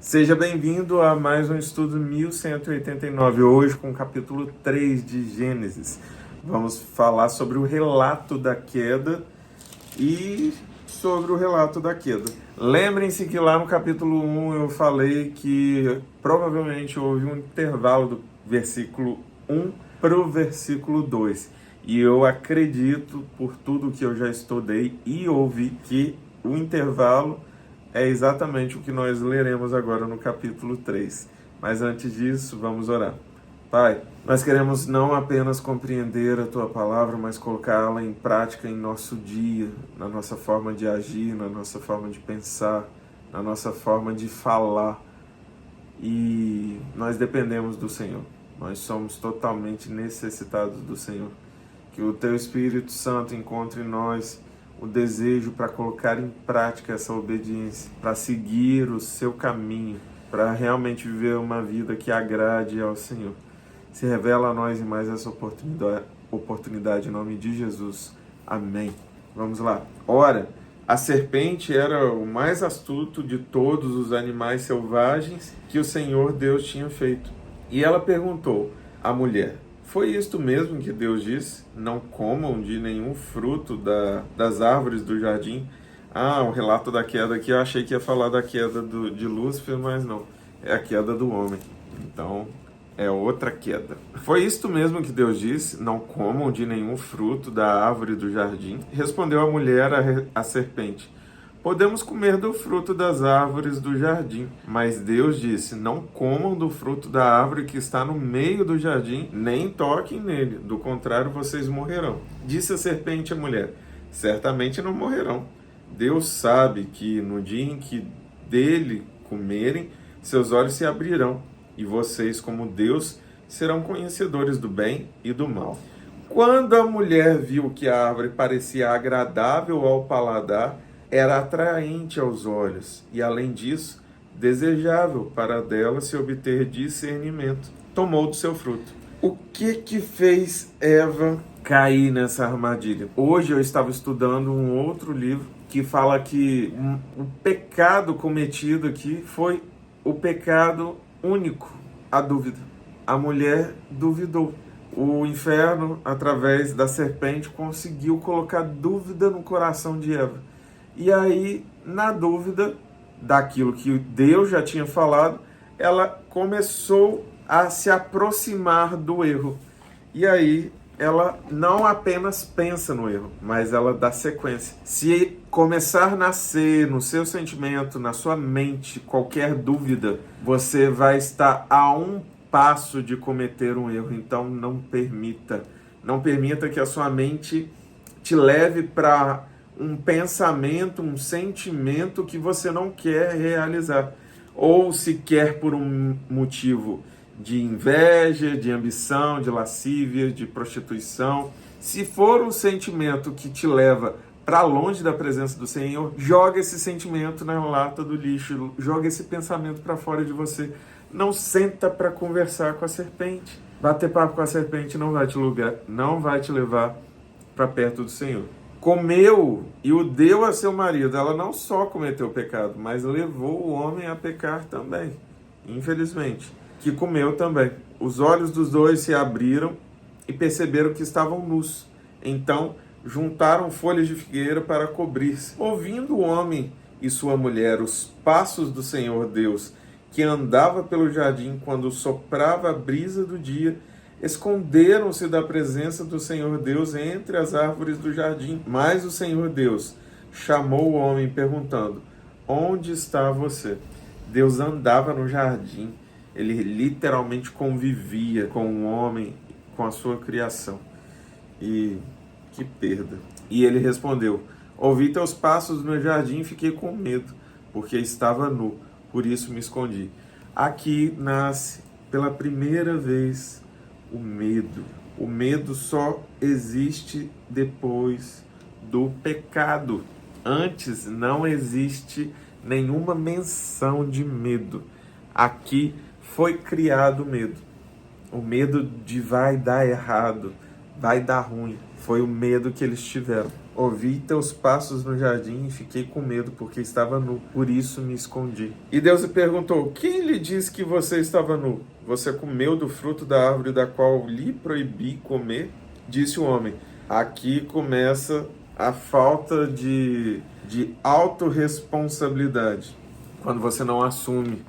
Seja bem-vindo a mais um estudo 1189, hoje com o capítulo 3 de Gênesis. Vamos falar sobre o relato da queda e sobre o relato da queda. Lembrem-se que lá no capítulo 1 eu falei que provavelmente houve um intervalo do versículo 1 para o versículo 2. E eu acredito, por tudo que eu já estudei e ouvi, que o intervalo é exatamente o que nós leremos agora no capítulo 3. Mas antes disso, vamos orar. Pai, nós queremos não apenas compreender a Tua palavra, mas colocá-la em prática em nosso dia, na nossa forma de agir, na nossa forma de pensar, na nossa forma de falar. E nós dependemos do Senhor. Nós somos totalmente necessitados do Senhor. Que o Teu Espírito Santo encontre em nós o desejo para colocar em prática essa obediência, para seguir o Seu caminho, para realmente viver uma vida que agrade ao Senhor. Se revela a nós em mais essa oportunidade em nome de Jesus. Amém. Vamos lá. Ora, a serpente era o mais astuto de todos os animais selvagens que o Senhor Deus tinha feito. E ela perguntou à mulher: foi isto mesmo que Deus disse? Não comam de nenhum fruto das árvores do jardim. O relato da queda aqui, eu achei que ia falar da queda de Lúcifer, mas não. É a queda do homem. Então, é outra queda. Foi isto mesmo que Deus disse? Não comam de nenhum fruto da árvore do jardim. Respondeu a mulher à serpente: podemos comer do fruto das árvores do jardim. Mas Deus disse: não comam do fruto da árvore que está no meio do jardim, nem toquem nele, do contrário vocês morrerão. Disse a serpente à mulher: certamente não morrerão. Deus sabe que no dia em que dele comerem, seus olhos se abrirão, e vocês, como Deus, serão conhecedores do bem e do mal. Quando a mulher viu que a árvore parecia agradável ao paladar, era atraente aos olhos e, além disso, desejável para dela se obter discernimento, tomou do seu fruto. O que fez Eva cair nessa armadilha? Hoje eu estava estudando um outro livro que fala que o pecado cometido aqui foi o pecado único, a dúvida. A mulher duvidou. O inferno, através da serpente, conseguiu colocar dúvida no coração de Eva. E aí, na dúvida daquilo que Deus já tinha falado, ela começou a se aproximar do erro. E aí, ela não apenas pensa no erro, mas ela dá sequência. Se começar a nascer no seu sentimento, na sua mente, qualquer dúvida, você vai estar a um passo de cometer um erro. Então, não permita. Não permita que a sua mente te leve para um pensamento, um sentimento que você não quer realizar, ou se quer por um motivo de inveja, de ambição, de lascívia, de prostituição. Se for um sentimento que te leva para longe da presença do Senhor, joga esse sentimento na lata do lixo, joga esse pensamento para fora de você. Não senta para conversar com a serpente. Bater papo com a serpente não vai te levar para perto do Senhor. Comeu e o deu a seu marido. Ela não só cometeu o pecado, mas levou o homem a pecar também, infelizmente, que comeu também. Os olhos dos dois se abriram e perceberam que estavam nus. Então juntaram folhas de figueira para cobrir-se. Ouvindo o homem e sua mulher os passos do Senhor Deus, que andava pelo jardim quando soprava a brisa do dia, esconderam-se da presença do Senhor Deus entre as árvores do jardim. Mas o Senhor Deus chamou o homem perguntando: onde está você? Deus andava no jardim. Ele literalmente convivia com o homem, com a sua criação. E que perda. E ele respondeu: ouvi teus passos no jardim e fiquei com medo, porque estava nu, por isso me escondi. Aqui nasce pela primeira vez o medo. O medo só existe depois do pecado. Antes não existe nenhuma menção de medo. Aqui foi criado o medo. O medo de vai dar errado. vai dar ruim. Foi o medo que eles tiveram. Ouvi teus passos no jardim e fiquei com medo, porque estava nu. Por isso me escondi. E Deus lhe perguntou: quem lhe disse que você estava nu? Você comeu do fruto da árvore da qual lhe proibi comer? Disse o homem. Aqui começa a falta de autorresponsabilidade. Quando você não assume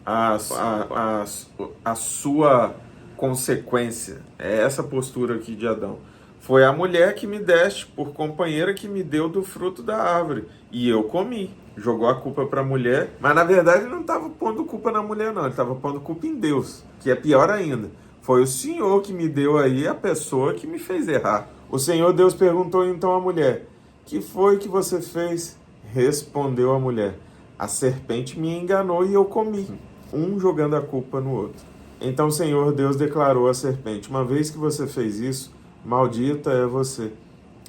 a sua consequência. É essa postura aqui de Adão. Foi a mulher que me deste por companheira que me deu do fruto da árvore. E eu comi. Jogou a culpa para a mulher. Mas na verdade ele não estava pondo culpa na mulher, não. Ele estava pondo culpa em Deus. Que é pior ainda. Foi o Senhor que me deu aí a pessoa que me fez errar. O Senhor Deus perguntou então à mulher: que foi que você fez? Respondeu a mulher: a serpente me enganou e eu comi. Um jogando a culpa no outro. Então o Senhor Deus declarou à serpente: uma vez que você fez isso, maldita é você.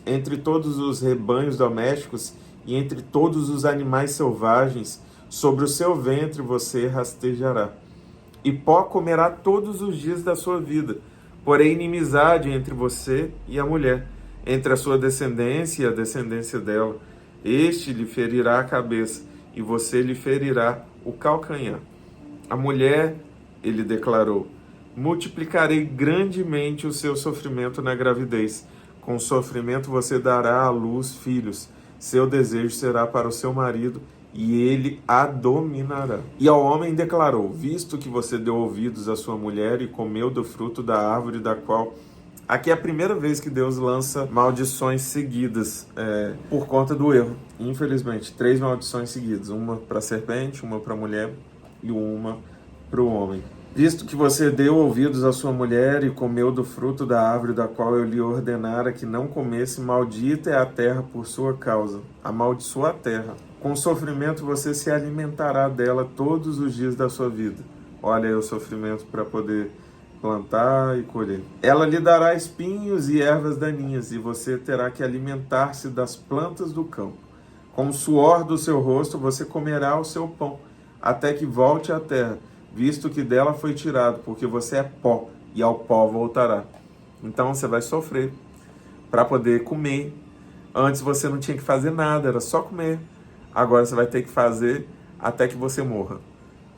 Entre todos os rebanhos domésticos e entre todos os animais selvagens, sobre o seu ventre você rastejará. E pó comerá todos os dias da sua vida. Porém, inimizade entre você e a mulher, entre a sua descendência e a descendência dela. Este lhe ferirá a cabeça, e você lhe ferirá o calcanhar. A mulher, ele declarou: multiplicarei grandemente o seu sofrimento na gravidez. Com sofrimento você dará à luz filhos. Seu desejo será para o seu marido, e ele a dominará. E ao homem declarou: visto que você deu ouvidos à sua mulher e comeu do fruto da árvore da qual... Aqui é a primeira vez que Deus lança maldições seguidas por conta do erro. Infelizmente, 3 maldições seguidas. Uma para a serpente, uma para a mulher e uma para o homem. Visto que você deu ouvidos à sua mulher e comeu do fruto da árvore da qual eu lhe ordenara que não comesse, maldita é a terra por sua causa. Amaldiçoa a terra. Com sofrimento você se alimentará dela todos os dias da sua vida. Olha aí o sofrimento para poder plantar e colher. Ela lhe dará espinhos e ervas daninhas, e você terá que alimentar-se das plantas do campo. Com o suor do seu rosto você comerá o seu pão, até que volte à terra, visto que dela foi tirado, porque você é pó, e ao pó voltará. Então você vai sofrer para poder comer. Antes você não tinha que fazer nada, era só comer. Agora você vai ter que fazer até que você morra.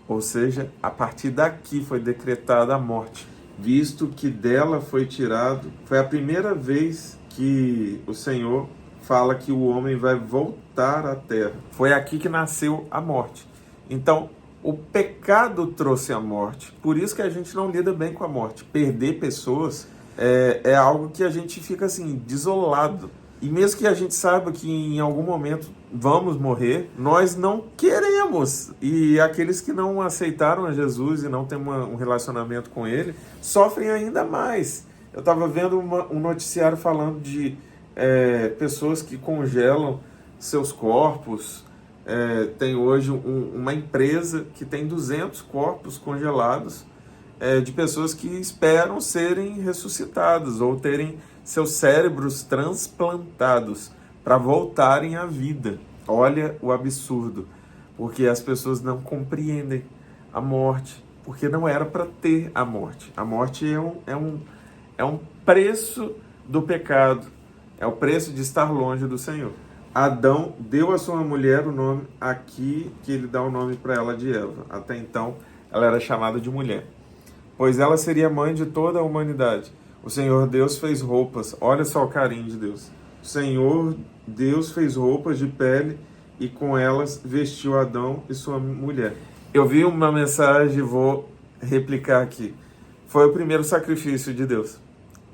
Ou seja, a partir daqui foi decretada a morte, visto que dela foi tirado. Foi a primeira vez que o Senhor fala que o homem vai voltar à terra. Foi aqui que nasceu a morte. Então, o pecado trouxe a morte. Por isso que a gente não lida bem com a morte. Perder pessoas é algo que a gente fica assim, desolado. E mesmo que a gente saiba que em algum momento vamos morrer, nós não queremos. E aqueles que não aceitaram a Jesus e não têm um relacionamento com Ele, sofrem ainda mais. Eu estava vendo um noticiário falando de pessoas que congelam seus corpos. Tem hoje uma empresa que tem 200 corpos congelados de pessoas que esperam serem ressuscitadas ou terem seus cérebros transplantados para voltarem à vida. Olha o absurdo, porque as pessoas não compreendem a morte, porque não era para ter a morte. A morte é um preço do pecado, é o preço de estar longe do Senhor. Adão deu à sua mulher o nome aqui, que ele dá o nome para ela de Eva. Até então, ela era chamada de mulher, pois ela seria mãe de toda a humanidade. O Senhor Deus fez roupas, olha só o carinho de Deus. O Senhor Deus fez roupas de pele e com elas vestiu Adão e sua mulher. Eu vi uma mensagem, vou replicar aqui. Foi o primeiro sacrifício de Deus.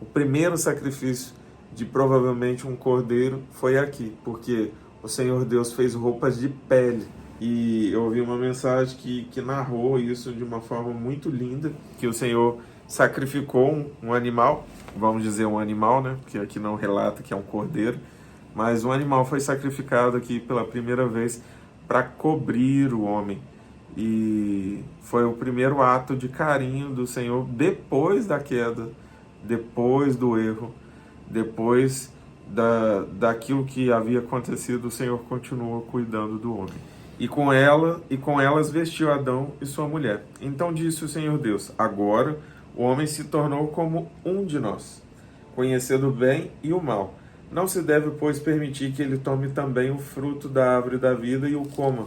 O primeiro sacrifício de provavelmente um cordeiro foi aqui, porque o Senhor Deus fez roupas de pele. E eu ouvi uma mensagem que narrou isso de uma forma muito linda, que o Senhor sacrificou um animal, vamos dizer um animal, né? Porque aqui não relata que é um cordeiro, mas um animal foi sacrificado aqui pela primeira vez para cobrir o homem. E foi o primeiro ato de carinho do Senhor depois da queda, depois do erro, depois daquilo que havia acontecido. O Senhor continuou cuidando do homem. E com elas vestiu Adão e sua mulher. Então disse o Senhor Deus: agora o homem se tornou como um de nós, conhecendo o bem e o mal. Não se deve, pois, permitir que ele tome também o fruto da árvore da vida e o coma,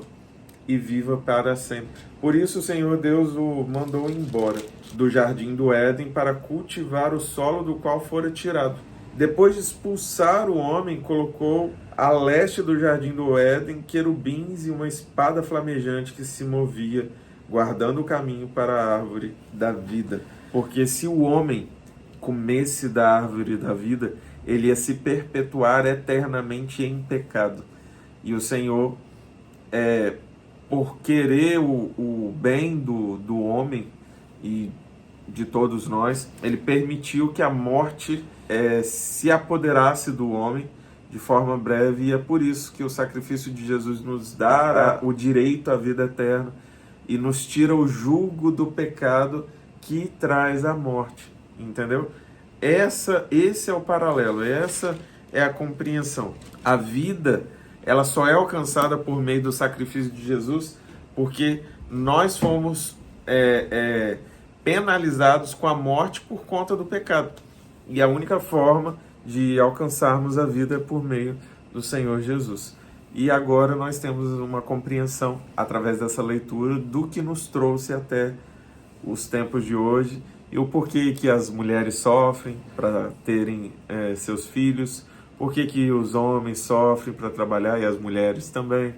e viva para sempre. Por isso o Senhor Deus o mandou embora do jardim do Éden para cultivar o solo do qual fora tirado. Depois de expulsar o homem, colocou a leste do jardim do Éden querubins e uma espada flamejante que se movia, guardando o caminho para a árvore da vida. Porque se o homem comesse da árvore da vida, ele ia se perpetuar eternamente em pecado. E o Senhor, por querer o bem do homem e de todos nós, ele permitiu que a morte se apoderasse do homem de forma breve, e é por isso que o sacrifício de Jesus nos dá o direito à vida eterna e nos tira o jugo do pecado que traz a morte, entendeu? Esse é o paralelo, essa é a compreensão. A vida, ela só é alcançada por meio do sacrifício de Jesus porque nós fomos penalizados com a morte por conta do pecado. E a única forma de alcançarmos a vida é por meio do Senhor Jesus. E agora nós temos uma compreensão, através dessa leitura, do que nos trouxe até os tempos de hoje e o porquê que as mulheres sofrem para terem seus filhos, porquê que os homens sofrem para trabalhar e as mulheres também,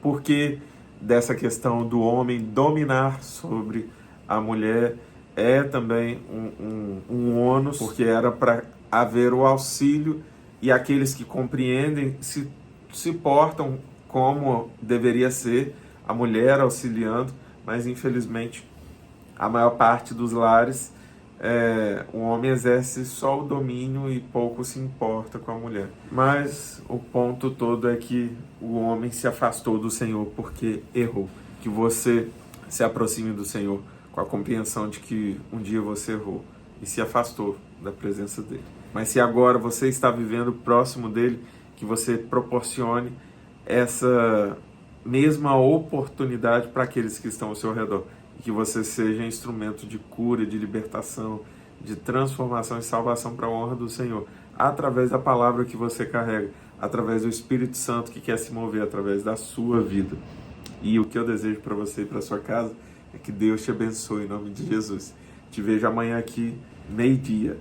porquê dessa questão do homem dominar sobre a mulher é também um ônus, porque era para haver o auxílio e aqueles que compreendem se portam como deveria ser a mulher auxiliando, mas infelizmente a maior parte dos lares o homem exerce só o domínio e pouco se importa com a mulher. Mas o ponto todo é que o homem se afastou do Senhor porque errou. Que você se aproxime do Senhor com a compreensão de que um dia você errou e se afastou da presença dele. Mas se agora você está vivendo próximo dele, que você proporcione essa mesma oportunidade para aqueles que estão ao seu redor. E que você seja instrumento de cura, de libertação, de transformação e salvação para a honra do Senhor, através da palavra que você carrega, através do Espírito Santo que quer se mover através da sua vida. E o que eu desejo para você e para sua casa é que Deus te abençoe em nome de Jesus. Te vejo amanhã aqui, meio-dia.